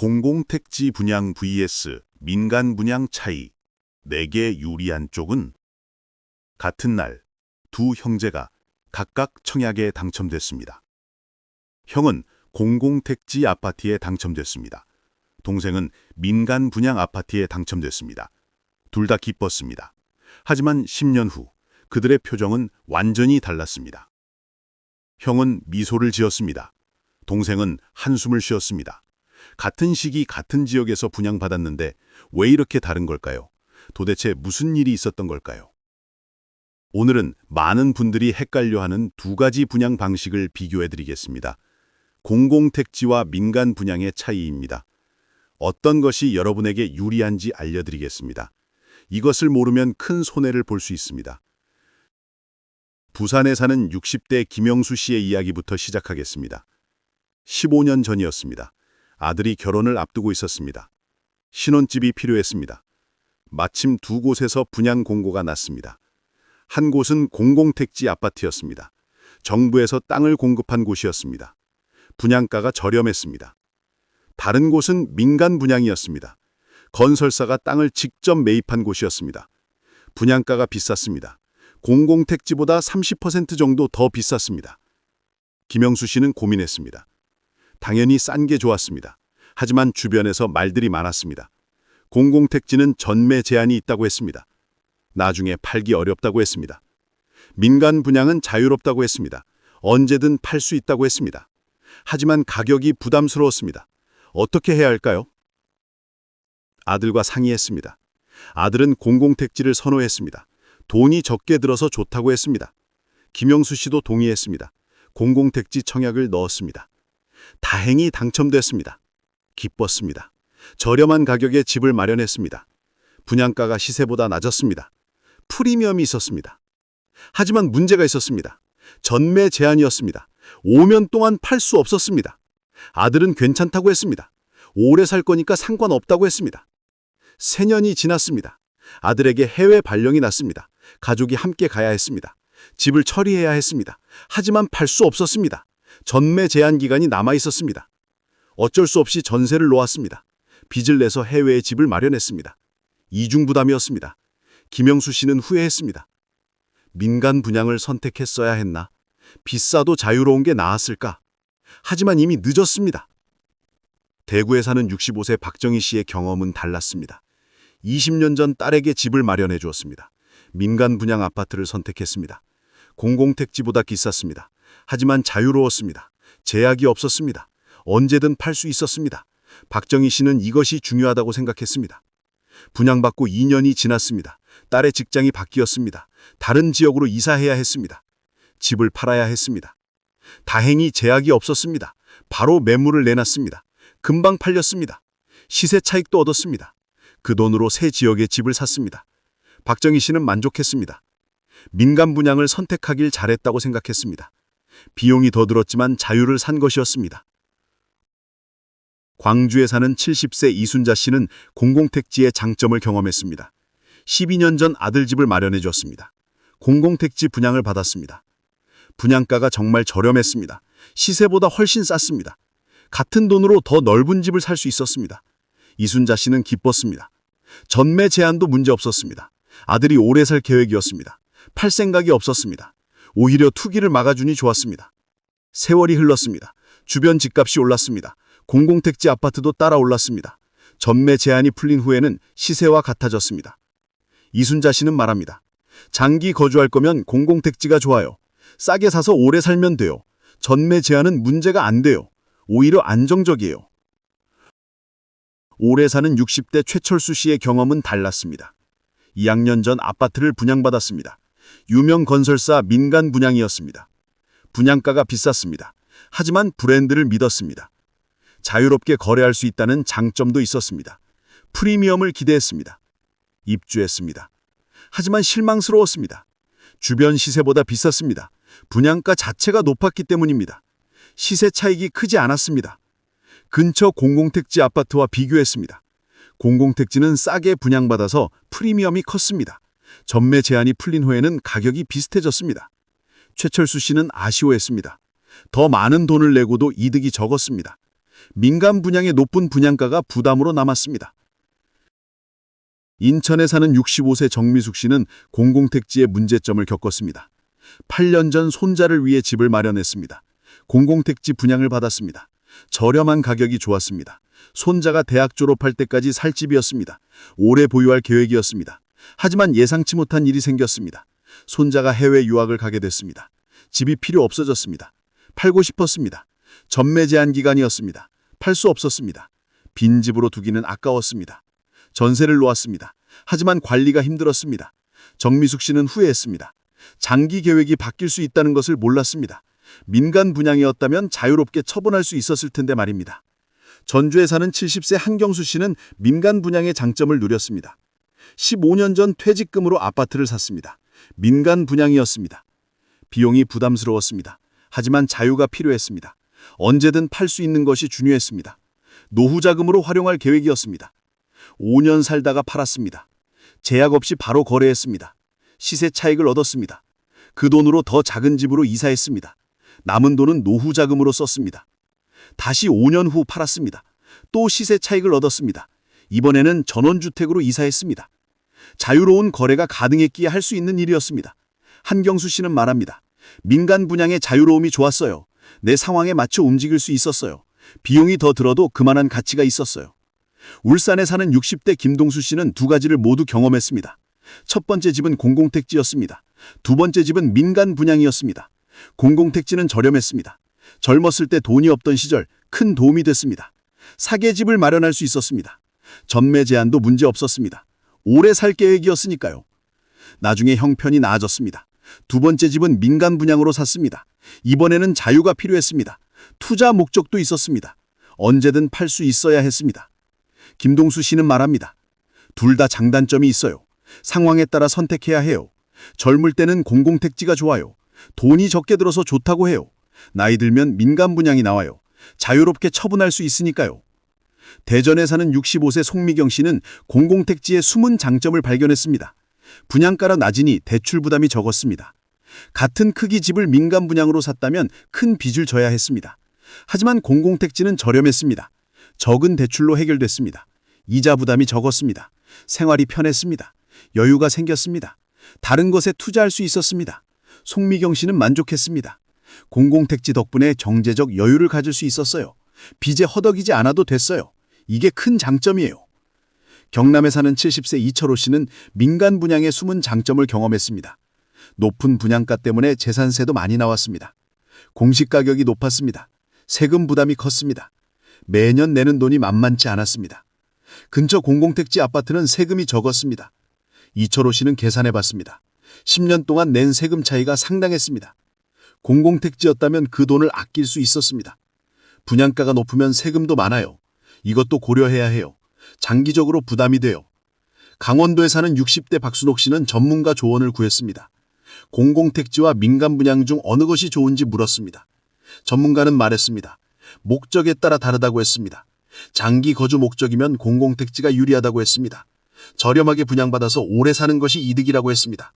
공공택지 분양 vs 민간 분양 차이. 내게 유리한 쪽은? 같은 날 두 형제가 각각 청약에 당첨됐습니다. 형은 공공택지 아파트에 당첨됐습니다. 동생은 민간 분양 아파트에 당첨됐습니다. 둘 다 기뻤습니다. 하지만 10년 후 그들의 표정은 완전히 달랐습니다. 형은 미소를 지었습니다. 동생은 한숨을 쉬었습니다. 같은 시기 같은 지역에서 분양받았는데 왜 이렇게 다른 걸까요? 도대체 무슨 일이 있었던 걸까요? 오늘은 많은 분들이 헷갈려하는 두 가지 분양 방식을 비교해드리겠습니다. 공공택지와 민간 분양의 차이입니다. 어떤 것이 여러분에게 유리한지 알려드리겠습니다. 이것을 모르면 큰 손해를 볼 수 있습니다. 부산에 사는 60대 김영수 씨의 이야기부터 시작하겠습니다. 15년 전이었습니다. 아들이 결혼을 앞두고 있었습니다. 신혼집이 필요했습니다. 마침 두 곳에서 분양 공고가 났습니다. 한 곳은 공공택지 아파트였습니다. 정부에서 땅을 공급한 곳이었습니다. 분양가가 저렴했습니다. 다른 곳은 민간 분양이었습니다. 건설사가 땅을 직접 매입한 곳이었습니다. 분양가가 비쌌습니다. 공공택지보다 30% 정도 더 비쌌습니다. 김영수 씨는 고민했습니다. 당연히 싼 게 좋았습니다. 하지만 주변에서 말들이 많았습니다. 공공택지는 전매 제한이 있다고 했습니다. 나중에 팔기 어렵다고 했습니다. 민간 분양은 자유롭다고 했습니다. 언제든 팔 수 있다고 했습니다. 하지만 가격이 부담스러웠습니다. 어떻게 해야 할까요? 아들과 상의했습니다. 아들은 공공택지를 선호했습니다. 돈이 적게 들어서 좋다고 했습니다. 김영수 씨도 동의했습니다. 공공택지 청약을 넣었습니다. 다행히 당첨됐습니다. 기뻤습니다. 저렴한 가격에 집을 마련했습니다. 분양가가 시세보다 낮았습니다. 프리미엄이 있었습니다. 하지만 문제가 있었습니다. 전매 제한이었습니다. 5년 동안 팔 수 없었습니다. 아들은 괜찮다고 했습니다. 오래 살 거니까 상관없다고 했습니다. 3년이 지났습니다. 아들에게 해외 발령이 났습니다. 가족이 함께 가야 했습니다. 집을 처리해야 했습니다. 하지만 팔 수 없었습니다. 전매 제한 기간이 남아 있었습니다. 어쩔 수 없이 전세를 놓았습니다. 빚을 내서 해외에 집을 마련했습니다. 이중 부담이었습니다. 김영수 씨는 후회했습니다. 민간 분양을 선택했어야 했나? 비싸도 자유로운 게 나았을까? 하지만 이미 늦었습니다. 대구에 사는 65세 박정희 씨의 경험은 달랐습니다. 20년 전 딸에게 집을 마련해 주었습니다. 민간 분양 아파트를 선택했습니다. 공공택지보다 비쌌습니다. 하지만 자유로웠습니다. 제약이 없었습니다. 언제든 팔 수 있었습니다. 박정희 씨는 이것이 중요하다고 생각했습니다. 분양받고 2년이 지났습니다. 딸의 직장이 바뀌었습니다. 다른 지역으로 이사해야 했습니다. 집을 팔아야 했습니다. 다행히 제약이 없었습니다. 바로 매물을 내놨습니다. 금방 팔렸습니다. 시세 차익도 얻었습니다. 그 돈으로 새 지역에 집을 샀습니다. 박정희 씨는 만족했습니다. 민간 분양을 선택하길 잘했다고 생각했습니다. 비용이 더 들었지만 자유를 산 것이었습니다. 광주에 사는 70세 이순자 씨는 공공택지의 장점을 경험했습니다. 12년 전 아들 집을 마련해 줬습니다. 공공택지 분양을 받았습니다. 분양가가 정말 저렴했습니다. 시세보다 훨씬 쌌습니다. 같은 돈으로 더 넓은 집을 살 수 있었습니다. 이순자 씨는 기뻤습니다. 전매 제한도 문제 없었습니다. 아들이 오래 살 계획이었습니다. 팔 생각이 없었습니다. 오히려 투기를 막아주니 좋았습니다. 세월이 흘렀습니다. 주변 집값이 올랐습니다. 공공택지 아파트도 따라 올랐습니다. 전매 제한이 풀린 후에는 시세와 같아졌습니다. 이순자 씨는 말합니다. 장기 거주할 거면 공공택지가 좋아요. 싸게 사서 오래 살면 돼요. 전매 제한은 문제가 안 돼요. 오히려 안정적이에요. 오래 사는 60대 최철수 씨의 경험은 달랐습니다. 2학년 전 아파트를 분양받았습니다. 유명 건설사 민간 분양이었습니다. 분양가가 비쌌습니다. 하지만 브랜드를 믿었습니다. 자유롭게 거래할 수 있다는 장점도 있었습니다. 프리미엄을 기대했습니다. 입주했습니다. 하지만 실망스러웠습니다. 주변 시세보다 비쌌습니다. 분양가 자체가 높았기 때문입니다. 시세 차익이 크지 않았습니다. 근처 공공택지 아파트와 비교했습니다. 공공택지는 싸게 분양받아서 프리미엄이 컸습니다. 전매 제한이 풀린 후에는 가격이 비슷해졌습니다. 최철수 씨는 아쉬워했습니다. 더 많은 돈을 내고도 이득이 적었습니다. 민간 분양의 높은 분양가가 부담으로 남았습니다. 인천에 사는 65세 정미숙 씨는 공공택지의 문제점을 겪었습니다. 8년 전 손자를 위해 집을 마련했습니다. 공공택지 분양을 받았습니다. 저렴한 가격이 좋았습니다. 손자가 대학 졸업할 때까지 살 집이었습니다. 오래 보유할 계획이었습니다. 하지만 예상치 못한 일이 생겼습니다. 손자가 해외 유학을 가게 됐습니다. 집이 필요 없어졌습니다. 팔고 싶었습니다. 전매 제한 기간이었습니다. 팔 수 없었습니다. 빈 집으로 두기는 아까웠습니다. 전세를 놓았습니다. 하지만 관리가 힘들었습니다. 정미숙 씨는 후회했습니다. 장기 계획이 바뀔 수 있다는 것을 몰랐습니다. 민간 분양이었다면 자유롭게 처분할 수 있었을 텐데 말입니다. 전주에 사는 70세 한경수 씨는 민간 분양의 장점을 누렸습니다. 15년 전 퇴직금으로 아파트를 샀습니다. 민간 분양이었습니다. 비용이 부담스러웠습니다. 하지만 자유가 필요했습니다. 언제든 팔 수 있는 것이 중요했습니다. 노후 자금으로 활용할 계획이었습니다. 5년 살다가 팔았습니다. 제약 없이 바로 거래했습니다. 시세 차익을 얻었습니다. 그 돈으로 더 작은 집으로 이사했습니다. 남은 돈은 노후 자금으로 썼습니다. 다시 5년 후 팔았습니다. 또 시세 차익을 얻었습니다. 이번에는 전원주택으로 이사했습니다. 자유로운 거래가 가능했기에 할 수 있는 일이었습니다. 한경수 씨는 말합니다. 민간 분양의 자유로움이 좋았어요. 내 상황에 맞춰 움직일 수 있었어요. 비용이 더 들어도 그만한 가치가 있었어요. 울산에 사는 60대 김동수 씨는 두 가지를 모두 경험했습니다. 첫 번째 집은 공공택지였습니다. 두 번째 집은 민간 분양이었습니다. 공공택지는 저렴했습니다. 젊었을 때 돈이 없던 시절 큰 도움이 됐습니다. 사계집을 마련할 수 있었습니다. 전매 제한도 문제 없었습니다. 오래 살 계획이었으니까요. 나중에 형편이 나아졌습니다. 두 번째 집은 민간 분양으로 샀습니다. 이번에는 자유가 필요했습니다. 투자 목적도 있었습니다. 언제든 팔 수 있어야 했습니다. 김동수 씨는 말합니다. 둘 다 장단점이 있어요. 상황에 따라 선택해야 해요. 젊을 때는 공공택지가 좋아요. 돈이 적게 들어서 좋다고 해요. 나이 들면 민간 분양이 나와요. 자유롭게 처분할 수 있으니까요. 대전에 사는 65세 송미경 씨는 공공택지의 숨은 장점을 발견했습니다. 분양가가 낮으니 대출 부담이 적었습니다. 같은 크기 집을 민간 분양으로 샀다면 큰 빚을 져야 했습니다. 하지만 공공택지는 저렴했습니다. 적은 대출로 해결됐습니다. 이자 부담이 적었습니다. 생활이 편했습니다. 여유가 생겼습니다. 다른 것에 투자할 수 있었습니다. 송미경 씨는 만족했습니다. 공공택지 덕분에 경제적 여유를 가질 수 있었어요. 빚에 허덕이지 않아도 됐어요. 이게 큰 장점이에요. 경남에 사는 70세 이철호 씨는 민간 분양의 숨은 장점을 경험했습니다. 높은 분양가 때문에 재산세도 많이 나왔습니다. 공시가격이 높았습니다. 세금 부담이 컸습니다. 매년 내는 돈이 만만치 않았습니다. 근처 공공택지 아파트는 세금이 적었습니다. 이철호 씨는 계산해봤습니다. 10년 동안 낸 세금 차이가 상당했습니다. 공공택지였다면 그 돈을 아낄 수 있었습니다. 분양가가 높으면 세금도 많아요. 이것도 고려해야 해요. 장기적으로 부담이 돼요. 강원도에 사는 60대 박순옥 씨는 전문가 조언을 구했습니다. 공공택지와 민간 분양 중 어느 것이 좋은지 물었습니다. 전문가는 말했습니다. 목적에 따라 다르다고 했습니다. 장기 거주 목적이면 공공택지가 유리하다고 했습니다. 저렴하게 분양받아서 오래 사는 것이 이득이라고 했습니다.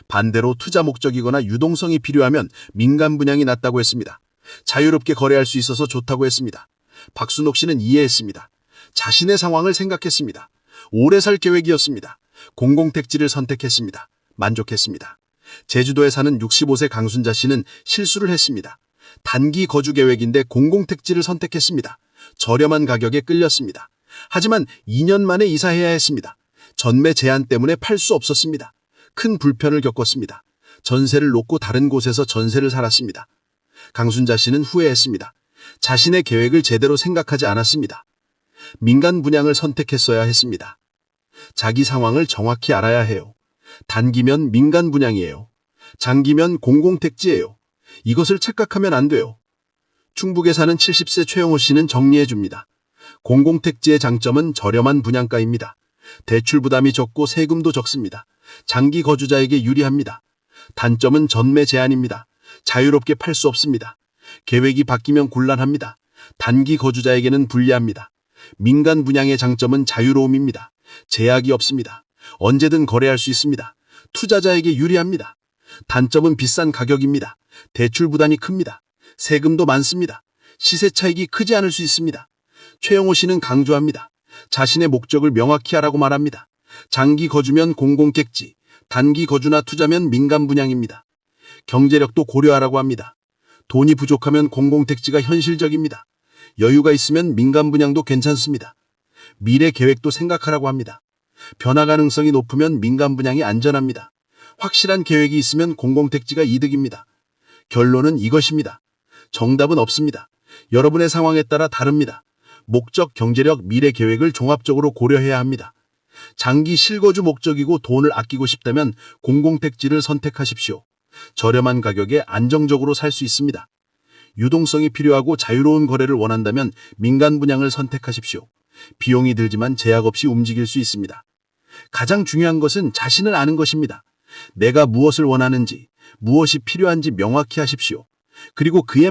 반대로 투자 목적이거나 유동성이 필요하면 민간 분양이 낫다고 했습니다. 자유롭게 거래할 수 있어서 좋다고 했습니다. 박순옥 씨는 이해했습니다. 자신의 상황을 생각했습니다. 오래 살 계획이었습니다. 공공택지를 선택했습니다. 만족했습니다. 제주도에 사는 65세 강순자 씨는 실수를 했습니다. 단기 거주 계획인데 공공택지를 선택했습니다. 저렴한 가격에 끌렸습니다. 하지만 2년 만에 이사해야 했습니다. 전매 제한 때문에 팔 수 없었습니다. 큰 불편을 겪었습니다. 전세를 놓고 다른 곳에서 전세를 살았습니다. 강순자 씨는 후회했습니다. 자신의 계획을 제대로 생각하지 않았습니다. 민간 분양을 선택했어야 했습니다. 자기 상황을 정확히 알아야 해요. 단기면 민간 분양이에요. 장기면 공공택지예요. 이것을 착각하면 안 돼요. 충북에 사는 70세 최영호 씨는 정리해 줍니다. 공공택지의 장점은 저렴한 분양가입니다. 대출 부담이 적고 세금도 적습니다. 장기 거주자에게 유리합니다. 단점은 전매 제한입니다. 자유롭게 팔 수 없습니다. 계획이 바뀌면 곤란합니다. 단기 거주자에게는 불리합니다. 민간 분양의 장점은 자유로움입니다. 제약이 없습니다. 언제든 거래할 수 있습니다. 투자자에게 유리합니다. 단점은 비싼 가격입니다. 대출 부담이 큽니다. 세금도 많습니다. 시세 차익이 크지 않을 수 있습니다. 최영호 씨는 강조합니다. 자신의 목적을 명확히 하라고 말합니다. 장기 거주면 공공택지, 단기 거주나 투자면 민간 분양입니다. 경제력도 고려하라고 합니다. 돈이 부족하면 공공택지가 현실적입니다. 여유가 있으면 민간 분양도 괜찮습니다. 미래 계획도 생각하라고 합니다. 변화 가능성이 높으면 민간 분양이 안전합니다. 확실한 계획이 있으면 공공택지가 이득입니다. 결론은 이것입니다. 정답은 없습니다. 여러분의 상황에 따라 다릅니다. 목적, 경제력, 미래 계획을 종합적으로 고려해야 합니다. 장기 실거주 목적이고 돈을 아끼고 싶다면 공공택지를 선택하십시오. 저렴한 가격에 안정적으로 살 수 있습니다. 유동성이 필요하고 자유로운 거래를 원한다면 민간 분양을 선택하십시오. 비용이 들지만 제약 없이 움직일 수 있습니다. 가장 중요한 것은 자신을 아는 것입니다. 내가 무엇을 원하는지, 무엇이 필요한지 명확히 하십시오. 그리고 그에